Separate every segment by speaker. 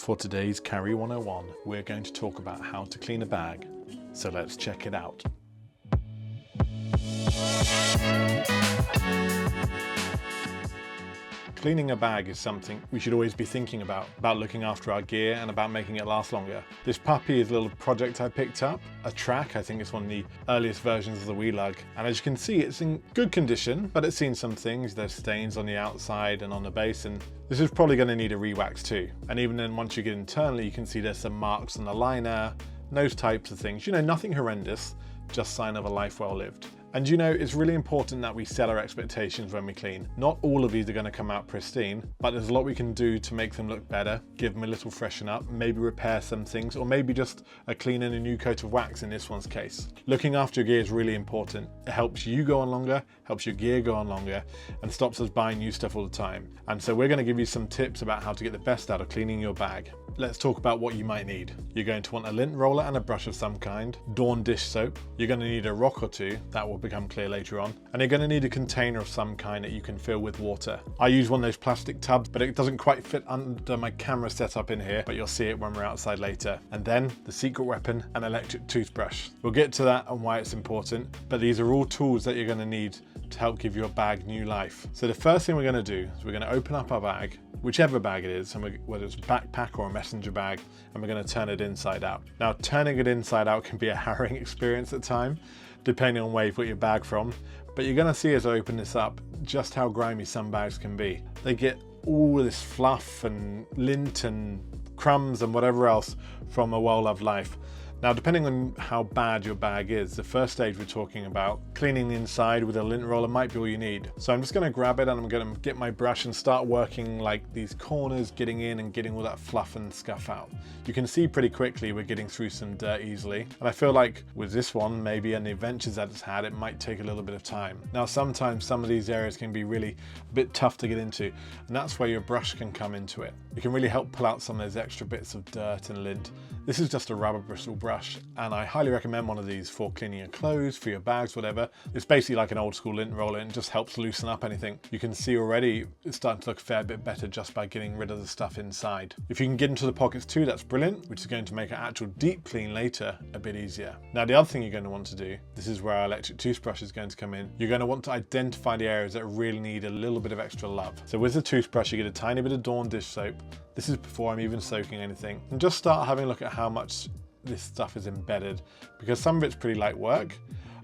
Speaker 1: For today's Carry 101, we're going to talk about how to clean a bag. So let's check it out. Cleaning a bag is something we should always be thinking about looking after our gear and about making it last longer. This puppy is a little project I picked up, a track. I think it's one of the earliest versions of the wee lug. And as you can see, it's in good condition, but it's seen some things. There's stains on the outside and on the base, and this is probably going to need a re-wax too. And even then, once you get internally, you can see there's some marks on the liner, those types of things. You know, nothing horrendous, just sign of a life well lived. And you know, it's really important that we set our expectations when we clean. Not all of these are going to come out pristine, but there's a lot we can do to make them look better, give them a little freshen up, maybe repair some things, or maybe just a clean and a new coat of wax in this one's case. Looking after your gear is really important. It helps you go on longer, helps your gear go on longer, and stops us buying new stuff all the time. And so we're going to give you some tips about how to get the best out of cleaning your bag. Let's talk about what you might need. You're going to want a lint roller and a brush of some kind, Dawn dish soap. You're going to need a rock or two, that will become clear later on. And you're going to need a container of some kind that you can fill with water. I use one of those plastic tubs, but it doesn't quite fit under my camera setup in here, but you'll see it when we're outside later. And then the secret weapon, an electric toothbrush. We'll get to that and why it's important, but these are all tools that you're going to need to help give your bag new life. So the first thing we're going to do is we're going to open up our bag, whichever bag it is, and whether it's a backpack or a messenger bag, and we're going to turn it inside out. Now, turning it inside out can be a harrowing experience at times, depending on where you've got your bag from, but you're going to see as I open this up just how grimy some bags can be. They get all this fluff and lint and crumbs and whatever else from a well-loved life. Now, depending on how bad your bag is, the first stage we're talking about, cleaning the inside with a lint roller might be all you need. So I'm just going to grab it and I'm going to get my brush and start working like these corners, getting in and getting all that fluff and scuff out. You can see pretty quickly we're getting through some dirt easily. And I feel like with this one, maybe and the adventures that it's had, it might take a little bit of time. Now, sometimes some of these areas can be really a bit tough to get into, and that's where your brush can come into it. It can really help pull out some of those extra bits of dirt and lint. This is just a rubber bristle brush, and I highly recommend one of these for cleaning your clothes, for your bags, whatever. It's basically like an old school lint roller and just helps loosen up anything. You can see already it's starting to look a fair bit better just by getting rid of the stuff inside. If you can get into the pockets too, that's brilliant, which is going to make an actual deep clean later a bit easier. Now, the other thing you're going to want to do, this is where our electric toothbrush is going to come in. You're going to want to identify the areas that really need a little bit of extra love. So with the toothbrush, you get a tiny bit of Dawn dish soap. This is before I'm even soaking anything. And just start having a look at how much this stuff is embedded, because some of it's pretty light work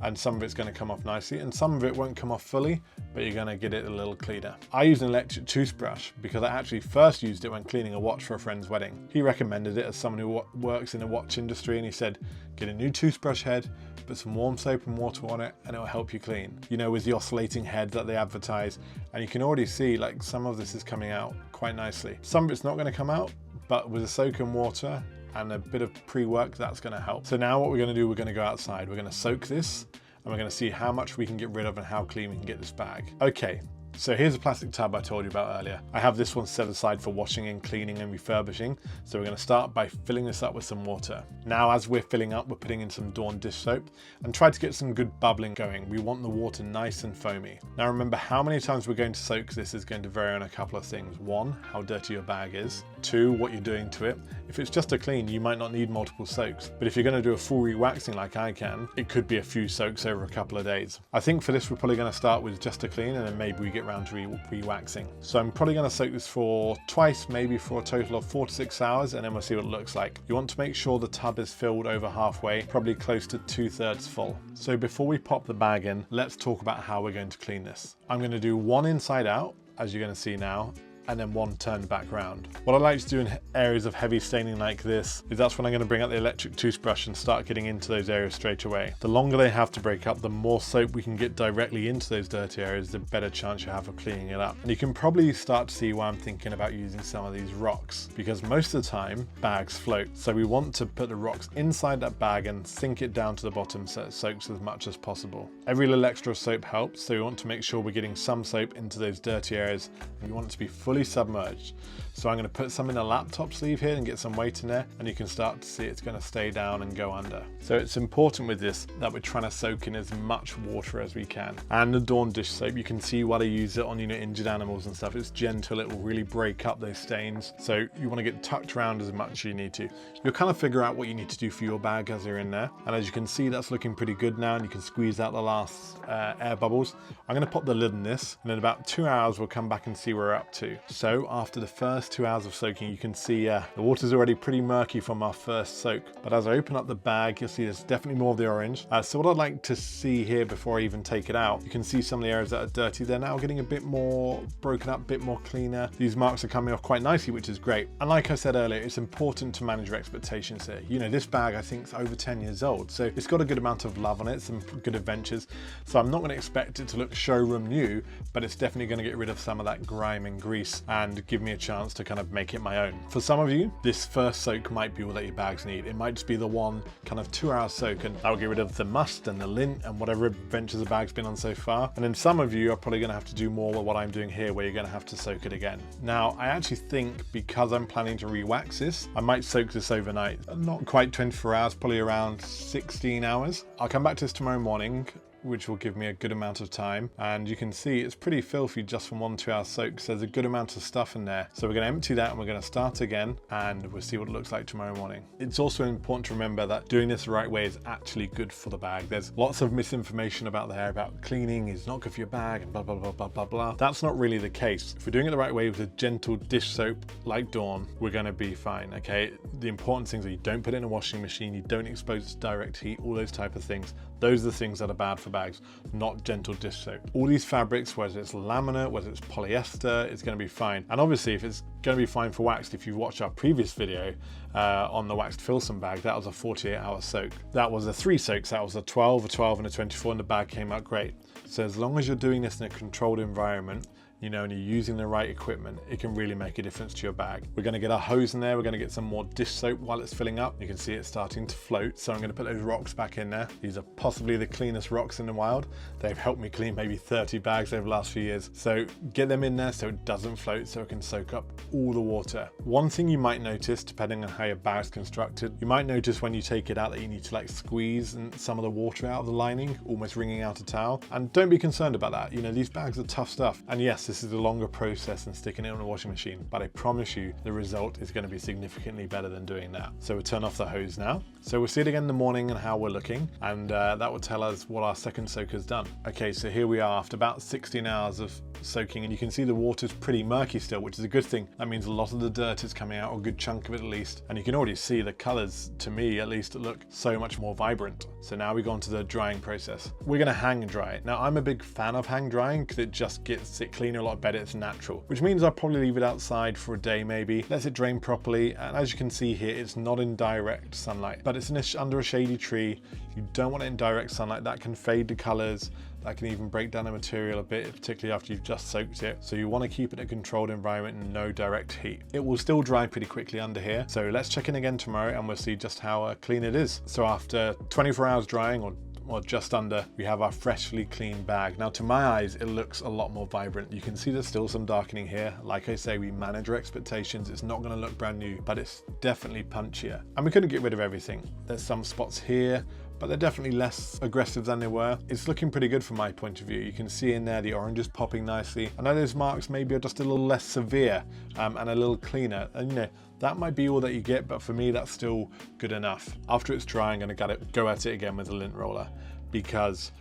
Speaker 1: and some of it's going to come off nicely and some of it won't come off fully, but you're going to get it a little cleaner. I use an electric toothbrush because I actually first used it when cleaning a watch for a friend's wedding. He recommended it as someone who works in the watch industry, and he said, get a new toothbrush head, put some warm soap and water on it, and it'll help you clean. You know, with the oscillating head that they advertise, and you can already see like some of this is coming out quite nicely. Some of it's not going to come out, but with a soak in water and a bit of pre-work, that's going to help. So now what we're going to do, we're going to go outside. We're going to soak this and we're going to see how much we can get rid of and how clean we can get this bag. Okay. So here's a plastic tub I told you about earlier. I have this one set aside for washing and cleaning and refurbishing. So we're going to start by filling this up with some water. Now, as we're filling up, we're putting in some Dawn dish soap and try to get some good bubbling going. We want the water nice and foamy. Now remember, how many times we're going to soak this is going to vary on a couple of things. One, how dirty your bag is. Two, what you're doing to it. If it's just a clean, you might not need multiple soaks. But if you're going to do a full re-waxing like I can, it could be a few soaks over a couple of days. I think for this, we're probably going to start with just a clean and then maybe we get round to re-waxing. So I'm probably going to soak this for twice, maybe for a total of 4 to 6 hours, and then we'll see what it looks like. You want to make sure the tub is filled over halfway, probably close to 2/3 full. So before we pop the bag in, let's talk about how we're going to clean this. I'm going to do one inside out, as you're going to see now, and then one turned back round. What I like to do in areas of heavy staining like this is that's when I'm going to bring out the electric toothbrush and start getting into those areas straight away. The longer they have to break up, the more soap we can get directly into those dirty areas, the better chance you have of cleaning it up. And you can probably start to see why I'm thinking about using some of these rocks, because most of the time bags float. So we want to put the rocks inside that bag and sink it down to the bottom so it soaks as much as possible. Every little extra soap helps, so we want to make sure we're getting some soap into those dirty areas, and we want it to be fully fully submerged. So I'm going to put some in the laptop sleeve here and get some weight in there, and you can start to see it's going to stay down and go under. So it's important with this that we're trying to soak in as much water as we can. And the Dawn dish soap, you can see why I use it on, you know, injured animals and stuff. It's gentle, it will really break up those stains. So you want to get tucked around as much as you need to. You'll kind of figure out what you need to do for your bag as you're in there. And as you can see, that's looking pretty good now, and you can squeeze out the last air bubbles. I'm going to pop the lid on this, and in about 2 hours, we'll come back and see where we're up to. So after the first 2 hours of soaking, you can see the water's already pretty murky from our first soak. But as I open up the bag, you'll see there's definitely more of the orange. So what I'd like to see here before I even take it out, you can see some of the areas that are dirty. They're now getting a bit more broken up, a bit more cleaner. These marks are coming off quite nicely, which is great. And like I said earlier, it's important to manage your expectations here. You know, this bag I think is over 10 years old, so it's got a good amount of love on it, some good adventures. So I'm not going to expect it to look showroom new, but it's definitely going to get rid of some of that grime and grease and give me a chance to kind of make it my own. For some of you, this first soak might be all that your bags need. It might just be the one kind of 2 hour soak, and that'll get rid of the must and the lint and whatever adventures the bag's been on so far. And then some of you are probably going to have to do more with what I'm doing here, where you're going to have to soak it again. Now, I actually think because I'm planning to re-wax this, I might soak this overnight. Not quite 24 hours, probably around 16 hours. I'll come back to this tomorrow morning, which will give me a good amount of time. And you can see it's pretty filthy just from 1 2 hour soak, so there's a good amount of stuff in there. So we're going to empty that and we're going to start again, and we'll see what it looks like tomorrow morning. It's also important to remember that doing this the right way is actually good for the bag. There's lots of misinformation about the hair about cleaning is not good for your bag and blah, blah, blah, blah, blah, blah. That's not really the case. If we're doing it the right way with a gentle dish soap like Dawn, we're going to be fine, okay? The important things are you don't put it in a washing machine, you don't expose it to direct heat, all those type of things. Those are the things that are bad for bags, not gentle dish soap. All these fabrics, whether it's laminate, whether it's polyester, it's going to be fine. And obviously, if it's going to be fine for waxed, if you watch our previous video on the waxed Filson bag, that was a 48-hour soak. That was a 3 soaks. That was a 12, a 12, and a 24, and the bag came out great. So as long as you're doing this in a controlled environment, you know, and you're using the right equipment, it can really make a difference to your bag. We're going to get our hose in there. We're going to get some more dish soap while it's filling up. You can see it starting to float. So I'm going to put those rocks back in there. These are possibly the cleanest rocks in the wild. They've helped me clean maybe 30 bags over the last few years. So get them in there so it doesn't float, so it can soak up all the water. One thing you might notice, depending on how your bag's constructed, you might notice when you take it out that you need to like squeeze some of the water out of the lining, almost wringing out a towel. And don't be concerned about that. You know, these bags are tough stuff. And yes, this is a longer process than sticking it in a washing machine, but I promise you the result is going to be significantly better than doing that. So we'll turn off the hose now. So we'll see it again in the morning and how we're looking, and that will tell us what our second soak has done. Okay, so here we are after about 16 hours of soaking, and you can see the water's pretty murky still, which is a good thing. That means a lot of the dirt is coming out, or a good chunk of it at least. And you can already see the colors, to me at least, look so much more vibrant. So now we go on to the drying process. We're going to hang dry it. Now I'm a big fan of hang drying because it just gets it cleaner a lot better. It's natural, which means I'll probably leave it outside for a day maybe, let it drain properly. And as you can see here, it's not in direct sunlight, but it's under a shady tree. You don't want it in direct sunlight. That can fade the colors. That can even break down the material a bit, particularly after you've just soaked it. So you want to keep it in a controlled environment and no direct heat. It will still dry pretty quickly under here. So let's check in again tomorrow and we'll see just how clean it is. So after 24 hours drying, or just under, we have our freshly clean bag. Now to my eyes, it looks a lot more vibrant. You can see there's still some darkening here. Like I say, we manage our expectations. It's not gonna look brand new, but it's definitely punchier. And we couldn't get rid of everything. There's some spots here, but they're definitely less aggressive than they were. It's looking pretty good from my point of view. You can see in there the orange is popping nicely. I know those marks maybe are just a little less severe and a little cleaner. And you know, that might be all that you get, but for me, that's still good enough. After it's dry, I'm gonna go at it again with a lint roller, because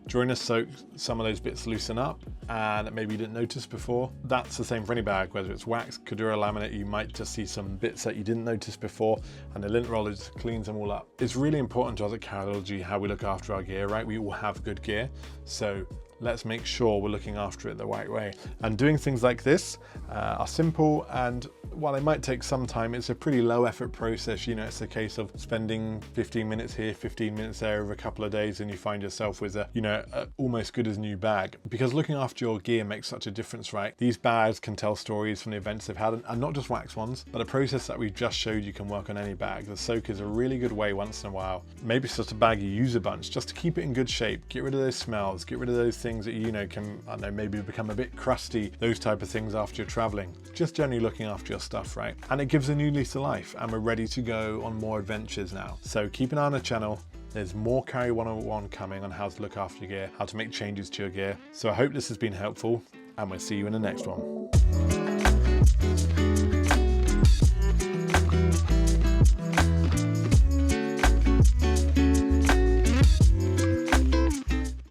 Speaker 1: during a soak, some of those bits loosen up and maybe you didn't notice before. That's the same for any bag, whether it's wax, Cordura laminate, you might just see some bits that you didn't notice before, and the lint roller just cleans them all up. It's really important to us at Carryology how we look after our gear, right? We all have good gear, so let's make sure we're looking after it the right way. And doing things like this are simple, and while it might take some time, it's a pretty low effort process. You know, it's a case of spending 15 minutes here, 15 minutes there over a couple of days, and you find yourself with a, you know, almost good as new bag. Because looking after your gear makes such a difference, right? These bags can tell stories from the events they've had, and not just wax ones, but a process that we've just showed you can work on any bag. The soak is a really good way once in a while. Maybe it's just a bag you use a bunch, just to keep it in good shape, get rid of those smells, get rid of those things that you know can, I don't know, maybe become a bit crusty, those type of things after you're traveling. Just generally looking after your stuff, right? And it gives a new lease of life, and we're ready to go on more adventures now. So keep an eye on the channel. There's more Carry 101 coming on how to look after your gear, how to make changes to your gear. So I hope this has been helpful, and we'll see you in the next one.